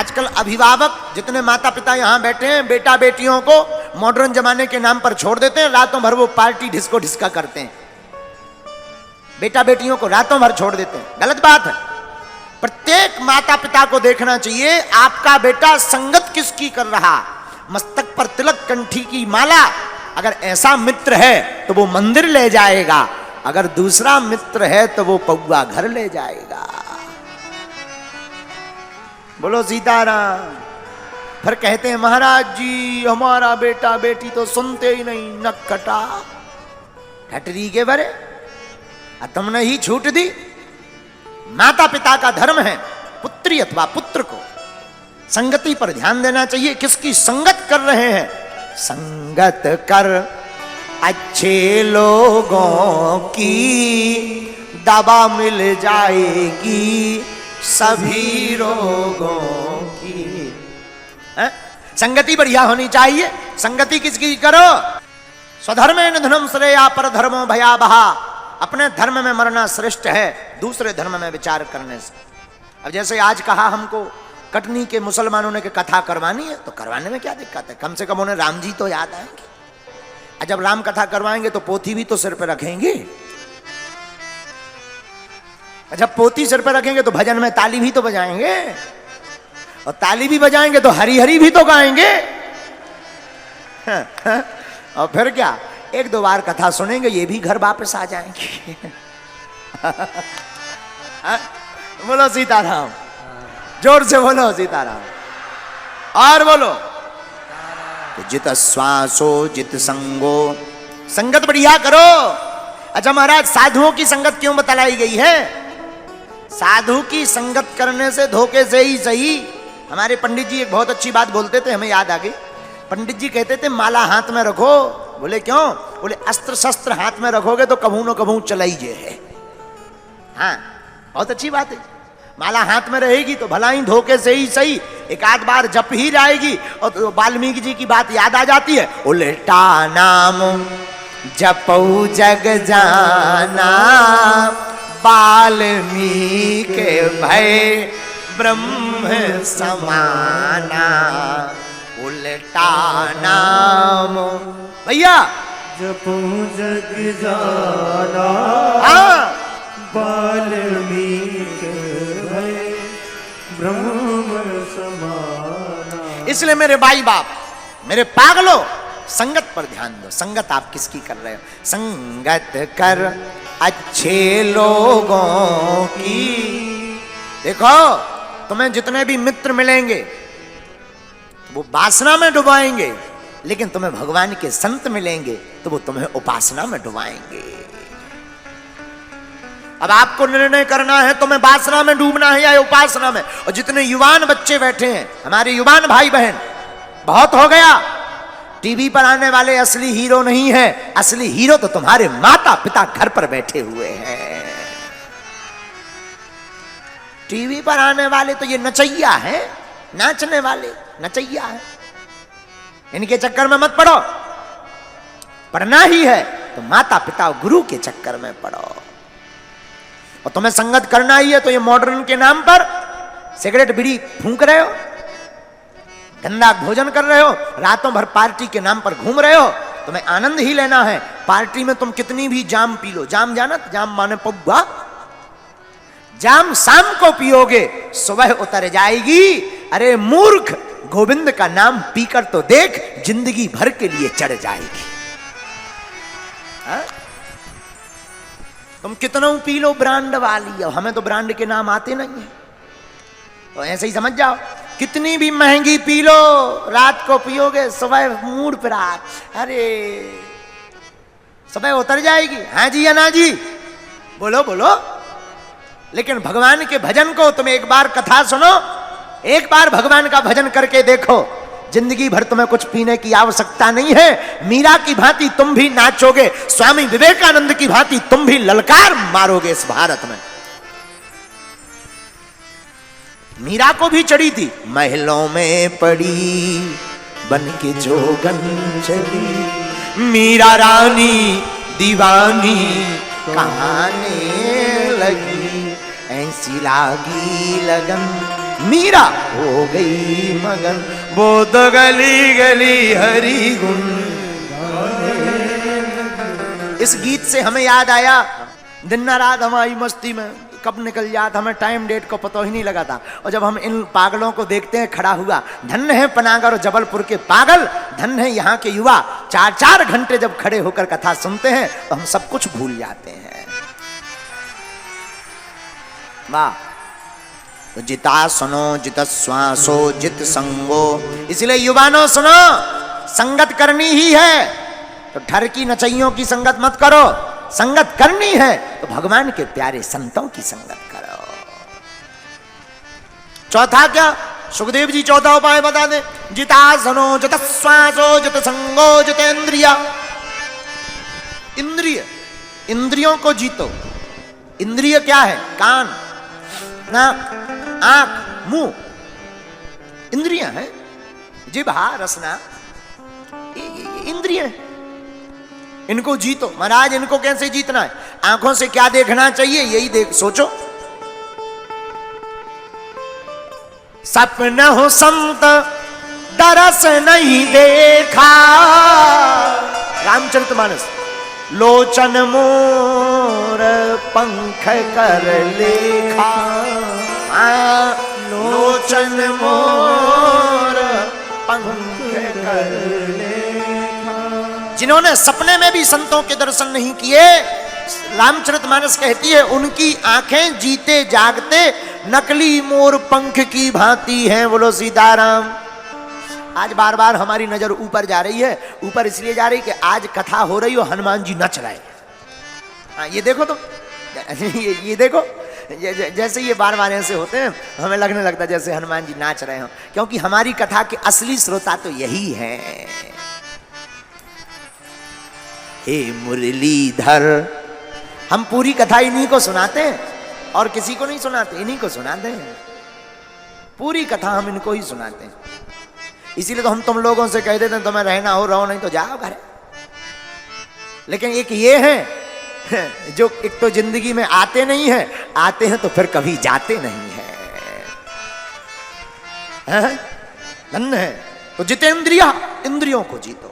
आजकल अभिभावक जितने माता पिता यहां बैठे हैं, बेटा बेटियों को मॉडर्न जमाने के नाम पर छोड़ देते हैं, रातों भर वो पार्टी डिस्को ढिस्का करते हैं, बेटा बेटियों को रातों भर छोड़ देते हैं। गलत बात है। प्रत्येक माता पिता को देखना चाहिए आपका बेटा संगत किसकी कर रहा। मस्तक पर तिलक, कंठी की माला, अगर ऐसा मित्र है तो वो मंदिर ले जाएगा, अगर दूसरा मित्र है तो वो पौआ घर ले जाएगा। बोलो सीताराम। फिर कहते हैं महाराज जी हमारा बेटा बेटी तो सुनते ही नहीं, नक कटा ठटरी के बरे, तुमने ही छूट दी। माता पिता का धर्म है पुत्री अथवा पुत्र को संगति पर ध्यान देना चाहिए। किसकी संगत कर रहे हैं? संगत कर अच्छे लोगों की, दवा मिल जाएगी सभी रोगों की। संगति बढ़िया होनी चाहिए। संगति किसकी करो? स्वधर्मे निधनम श्रेया पर धर्मो भयावहा। अपने धर्म में मरना श्रेष्ठ है दूसरे धर्म में विचार करने से। अब जैसे आज कहा हमको कटनी के मुसलमानों ने कथा करवानी है, तो करवाने में क्या दिक्कत है? कम से कम उन्हें राम जी तो याद आएंगे। जब राम कथा करवाएंगे तो पोथी भी तो सिर पे रखेंगे। जब पोथी सिर पे रखेंगे तो भजन में ताली भी तो बजाएंगे, और ताली भी बजाएंगे तो हरी हरी भी तो गाएंगे। और फिर क्या, एक दो बार कथा सुनेंगे, ये भी घर वापस आ जाएंगे। बोलो सीताराम, जोर से बोलो सीताराम। और बोलो तो जित श्वासो जित संगो, संगत बढ़िया करो। अच्छा महाराज साधुओं की संगत क्यों बतलाई गई है? साधु की संगत करने से धोखे से ही सही। हमारे पंडित जी एक बहुत अच्छी बात बोलते थे, हमें याद आ गई। पंडित जी कहते थे माला हाथ में रखो। बोले क्यों? बोले अस्त्र शस्त्र हाथ में रखोगे तो कभू न कभू चलाइए है। हाँ बहुत अच्छी बात है। माला हाथ में रहेगी तो भला ही धोखे से ही सही एक आध बार जप ही जाएगी, और तो वाल्मीकि जी की बात याद आ जाती है, उल्टा नाम जपऊ जग जाना, वाल्मीकि भय ब्रह्म समाना। उल्टा नाम भैया जपऊ जग जाना, वाल्मीकि भय ब्रह्म समाना। इसलिए मेरे भाई बाप, मेरे पागलों, संगत पर ध्यान दो। संगत आप किसकी कर रहे हो? संगत कर अच्छे लोगों की। देखो तुम्हें जितने भी मित्र मिलेंगे वो वासना में डुबाएंगे, लेकिन तुम्हें भगवान के संत मिलेंगे तो वो तुम्हें उपासना में डुबाएंगे। अब आपको निर्णय करना है तुम्हें वासना में डूबना है या उपासना में। और जितने युवान बच्चे बैठे हैं, हमारे युवान भाई बहन, बहुत हो गया। टीवी पर आने वाले असली हीरो नहीं है, असली हीरो तो तुम्हारे माता पिता घर पर बैठे हुए हैं। टीवी पर आने वाले तो ये नचैया है, नाचने वाले नचैया है। इनके चक्कर में मत पड़ो। पढ़ना ही है तो माता पिता और गुरु के चक्कर में पड़ो। और तुम्हें संगत करना ही है तो ये मॉडर्न के नाम पर सिगरेट बीड़ी फूंक रहे हो, गंदा भोजन कर रहे हो, रातों भर पार्टी के नाम पर घूम रहे हो। तुम्हें आनंद ही लेना है। पार्टी में तुम कितनी भी जाम पी लो, जाम जानत, जाम माने पौवा, जाम शाम को पियोगे सुबह उतर जाएगी। अरे मूर्ख, गोविंद का नाम पीकर तो देख, जिंदगी भर के लिए चढ़ जाएगी। तुम कितना पी लो ब्रांड वाली, हमें तो ब्रांड के नाम आते नहीं है, तो ऐसे ही समझ जाओ। कितनी भी महंगी पी लो, रात को पियोगे सुबह मूड पर आ, अरे सुबह उतर जाएगी। हाँ जी या ना जी? बोलो बोलो। लेकिन भगवान के भजन को तुम एक बार कथा सुनो, एक बार भगवान का भजन करके देखो, जिंदगी भर तुम्हें कुछ पीने की आवश्यकता नहीं है। मीरा की भांति तुम भी नाचोगे, स्वामी विवेकानंद की भांति तुम भी ललकार मारोगे इस भारत में। मीरा को भी चढ़ी थी, महलों में पड़ी बन के जोगन चली, मीरा रानी दीवानी कहाने लगी, ऐसी लागी लगन मीरा हो गई मगन, वो तो गली गली हरि गुण। इस गीत से हमें याद आया, दिन रात हमारी मस्ती में कब निकल जाता, हमें टाइम डेट को पता ही नहीं लगा था। और जब हम इन पागलों को देखते हैं खड़ा हुआ, धन्य है पनागर और जबलपुर के पागल, धन्य है यहाँ के युवा, 4-4 घंटे जब खड़े होकर कथा सुनते हैं तो हम सब कुछ भूल जाते हैं। वाह। तो जिता सुनो जित श्वासो जित संगो, इसलिए युवानों सुनो, संगत करनी ही है तो ठर की नचैयों की संगत मत करो, संगत करनी है तो भगवान के प्यारे संतों की संगत करो। चौथा क्या, सुखदेव जी चौथा उपाय बता दे। जितासनो जित श्वासो जित संगो जित इंद्रिया। इंद्रिय, इंद्रियों को जीतो। इंद्रिय क्या है? कान, नाक, आंख, मुंह, इंद्रियां हैं। जिह्वा, रसना, इंद्रिय, इनको जीतो। महाराज इनको कैसे जीतना है? आंखों से क्या देखना चाहिए यही देख सोचो। सपना हो संत दरस नहीं देखा, रामचरितमानस। लोचन मोर पंख कर लेखा, लोचन मोर पंख कर लेखा। जिन्होंने सपने में भी संतों के दर्शन नहीं किए, रामचरितमानस कहती है उनकी आंखें जीते जागते नकली मोर पंख की भांति हैं। बोलो सीताराम। आज बार बार हमारी नजर ऊपर जा रही है। ऊपर इसलिए जा रही कि आज कथा हो रही हो, हनुमान जी नच रहे हैं। ये देखो तो, ये देखो, जैसे ये बार बार ऐसे होते हैं हमें लगने लगता है जैसे हनुमान जी नाच रहे हो, क्योंकि हमारी कथा के असली श्रोता तो यही है। हे मुरलीधर, हम पूरी कथा इन्हीं को सुनाते हैं और किसी को नहीं सुनाते, इन्हीं को सुनाते हैं। पूरी कथा हम इनको ही सुनाते हैं। इसीलिए तो हम तुम लोगों से कह देते हैं तुम्हें रहना हो रहो, नहीं तो जाओ घर। लेकिन एक ये है जो एक तो जिंदगी में आते नहीं है, आते हैं तो फिर कभी जाते नहीं है। धन्य है। तो जितेंद्रिया, इंद्रियों को जीतो।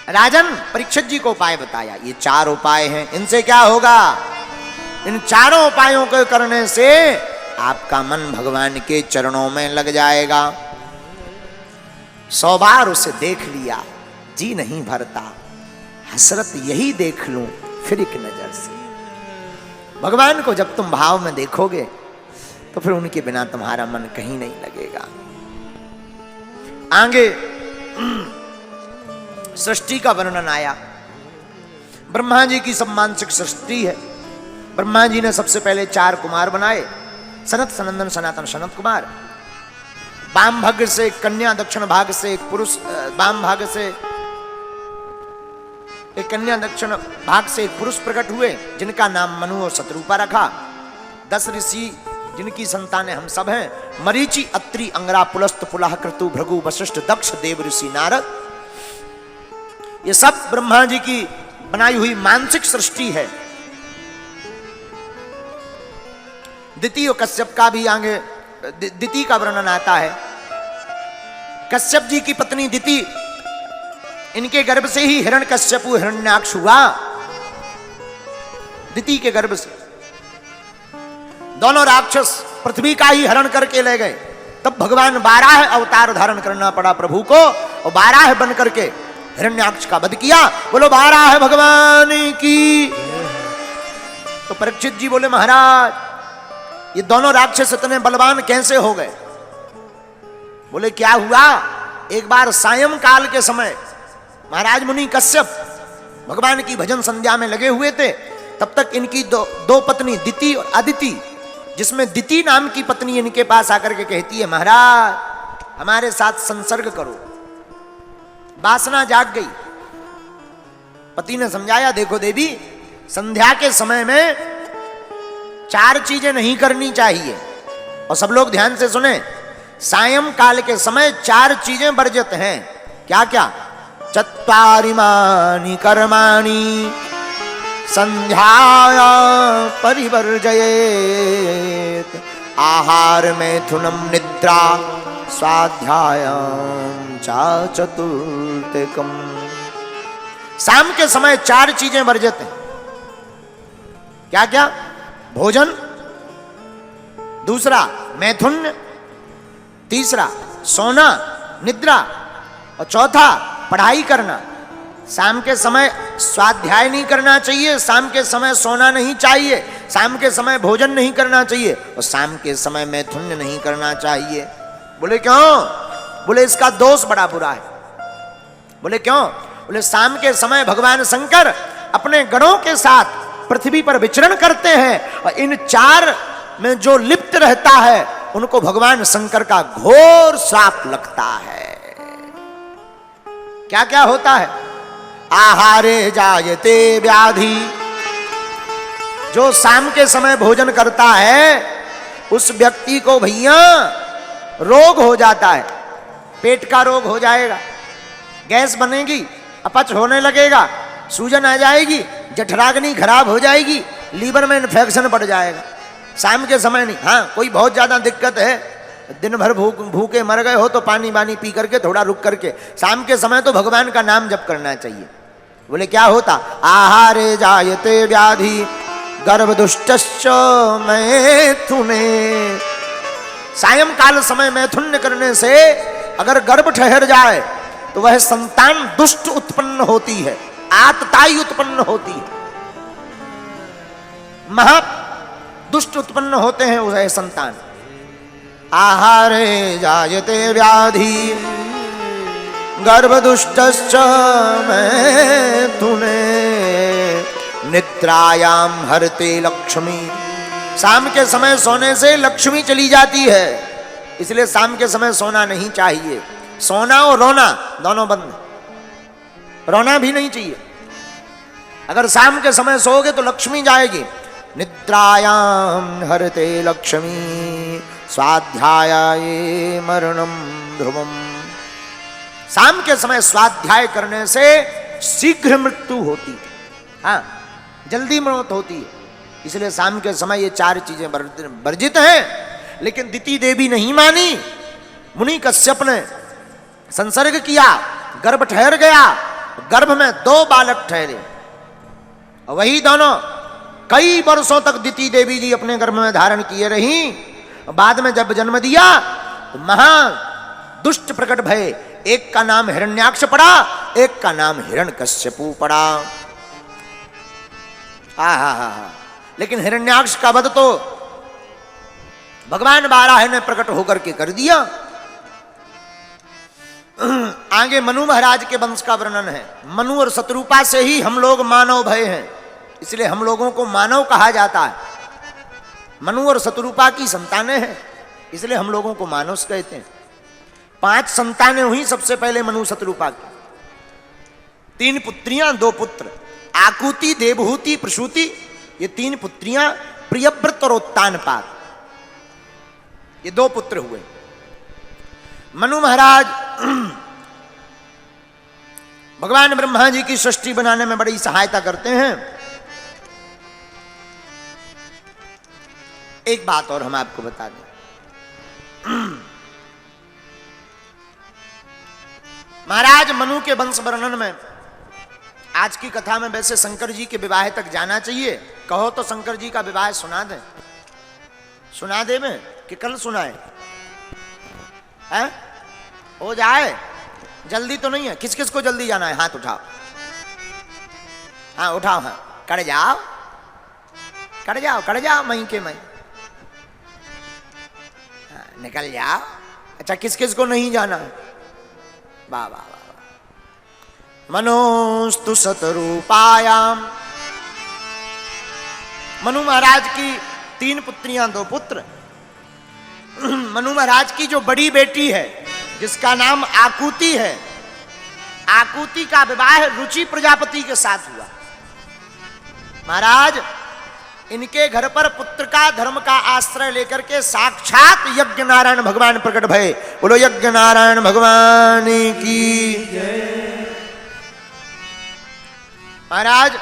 राजन परीक्षित जी को उपाय बताया। ये 4 उपाय हैं, इनसे क्या होगा? इन 4 उपायों को करने से आपका मन भगवान के चरणों में लग जाएगा। 100 बार उसे देख लिया, जी नहीं भरता, हसरत यही देख लूं फिर एक नजर से। भगवान को जब तुम भाव में देखोगे तो फिर उनके बिना तुम्हारा मन कहीं नहीं लगेगा। आगे सृष्टि का वर्णन आया। ब्रह्मा जी की सब मानसिक सृष्टि है। ब्रह्मा जी ने सबसे पहले 4 कुमार बनाए, सनत, सनंदन, सनातन, सनत कुमार। वाम भाग से एक कन्या, दक्षिण भाग से एक पुरुष, वाम भाग से एक कन्या, दक्षिण भाग से एक पुरुष प्रकट हुए, जिनका नाम मनु और शत्रुपा रखा। 10 ऋषि जिनकी संतानें हम सब हैं, मरीचि, अत्रि, अंगरा, पुलस्त, पुलह, क्रतु, भृगु, वशिष्ठ, दक्ष, देव ऋषि, नारद। ये सब ब्रह्मा जी की बनाई हुई मानसिक सृष्टि है। दिति और कश्यप का भी आगे दिति का वर्णन आता है। कश्यप जी की पत्नी दिति, इनके गर्भ से ही हिरण्यकश्यपु हिरण्याक्ष हुआ। दिति के गर्भ से दोनों राक्षस पृथ्वी का ही हरण करके ले गए। तब भगवान 12 अवतार धारण करना पड़ा प्रभु को, और 12 बन करके हिरण्याक्ष का वध किया। बोलो 12 भगवान की। तो परीक्षित जी बोले महाराज ये दोनों राक्षस इतने बलवान कैसे हो गए? बोले क्या हुआ? एक बार सायं काल के समय महाराज मुनि कश्यप भगवान की भजन संध्या में लगे हुए थे। तब तक इनकी दो पत्नी दिति और अदिति, जिसमें दिति नाम की पत्नी इनके पास आकर के कहती है महाराज हमारे साथ संसर्ग करो। वासना जाग गई। पति ने समझाया देखो देवी, संध्या के समय में 4 चीजें नहीं करनी चाहिए। और सब लोग ध्यान से सुने, सायं काल के समय 4 चीजें वर्जित हैं। क्या क्या? चत्वारिमानि कर्माणि संध्याया परिवर्जयेत्, आहार मैथुनम निद्रा स्वाध्यायम चा चतुर्थिकम। शाम के समय 4 चीजें वर्जित हैं। क्या क्या? भोजन, दूसरा मैथुन, तीसरा सोना निद्रा, और चौथा पढ़ाई करना। शाम के समय स्वाध्याय नहीं करना चाहिए, शाम के समय सोना नहीं चाहिए, शाम के समय भोजन नहीं करना चाहिए, और शाम के समय मैथुन नहीं करना चाहिए। बोले क्यों? बोले इसका दोष बड़ा बुरा है। बोले क्यों? बोले शाम के समय भगवान शंकर अपने गणों के साथ पृथ्वी पर विचरण करते हैं, और इन 4 में जो लिप्त रहता है उनको भगवान शंकर का घोर श्राप लगता है। क्या क्या होता है? आहारे जायते व्याधि। जो शाम के समय भोजन करता है उस व्यक्ति को भैया रोग हो जाता है, पेट का रोग हो जाएगा, गैस बनेगी, अपच होने लगेगा, सूजन आ जाएगी, जठराग्नि खराब हो जाएगी, लीवर में इन्फेक्शन बढ़ जाएगा। शाम के समय नहीं। हाँ, कोई बहुत ज्यादा दिक्कत है, दिन भर भूखे मर गए हो तो पानी वानी पी करके थोड़ा रुक करके शाम के समय तो भगवान का नाम जप करना चाहिए। बोले क्या होता? आहारे जायते व्याधि गर्भदुष्टश्च मैथुने। सायंकाल समय मैथुन करने से अगर गर्भ ठहर जाए तो वह संतान दुष्ट उत्पन्न होती है, आतताई उत्पन्न होती है, महा दुष्ट उत्पन्न होते हैं वह संतान। आहारे जायते व्याधि गर्भदुष्टश्च मैथुने निद्रायाम हरते लक्ष्मी। शाम के समय सोने से लक्ष्मी चली जाती है, इसलिए शाम के समय सोना नहीं चाहिए। सोना और रोना दोनों बंद, रोना भी नहीं चाहिए। अगर शाम के समय सोओगे तो लक्ष्मी जाएगी। निद्रायाम हरते लक्ष्मी स्वाध्याये मरणम ध्रुवम। शाम के समय स्वाध्याय करने से शीघ्र मृत्यु होती है, हाँ, जल्दी मौत होती है। इसलिए शाम के समय ये 4 चीजें वर्जित हैं। लेकिन दिति देवी नहीं मानी। मुनि कश्यप ने संसर्ग किया, गर्भ ठहर गया, गर्भ में 2 बालक ठहरे, और वही दोनों कई वर्षों तक दिति देवी जी अपने गर्भ में धारण किए रही। बाद में जब जन्म दिया तो महा दुष्ट प्रकट भय। एक का नाम हिरण्याक्ष पड़ा, एक का नाम हिरण्यकश्यपु पड़ा। लेकिन हिरण्याक्ष का वध तो भगवान बाराह ने प्रकट होकर के कर दिया। आगे मनु महाराज के वंश का वर्णन है। मनु और शत्रुपा से ही हम लोग मानव भय हैं, इसलिए हम लोगों को मानव कहा जाता है। मनु और शत्रुपा की संतानें हैं, इसलिए हम लोगों को मानव कहते हैं। 5 संतानें हुई सबसे पहले मनु शत्रुपा की। 3 पुत्रियां 2 पुत्र, आकुति, देवहूति, प्रसूति। ये 3 पुत्रियां प्रियव्रत और उत्तानपाद, ये 2 पुत्र हुए। मनु महाराज भगवान ब्रह्मा जी की सृष्टि बनाने में बड़ी सहायता करते हैं। एक बात और हम आपको बता दें। महाराज मनु के वंश वर्णन में आज की कथा में वैसे शंकर जी के विवाह तक जाना चाहिए। कहो तो शंकर जी का विवाह सुना दें। सुना दे में कि कल सुनाए? है? हो जाए, जल्दी तो नहीं है। किस किस को जल्दी जाना है? हाथ उठाओ। हाँ उठाओ, हाँ कट जाओ, कट जाओ, कट जाओ, मई के मई निकल जाओ। अच्छा, किस किस को नहीं जाना है? वाह वाह वाह। मनोस्तु शतरूपायाम। मनु महाराज की 3 पुत्रियां 2 पुत्र। मनु महाराज की जो बड़ी बेटी है जिसका नाम आकुति है, आकुति का विवाह रुचि प्रजापति के साथ हुआ। महाराज इनके घर पर पुत्र का धर्म का आश्रय लेकर के साक्षात यज्ञ नारायण भगवान प्रकट भये। बोलो यज्ञ नारायण भगवान की जय। महाराज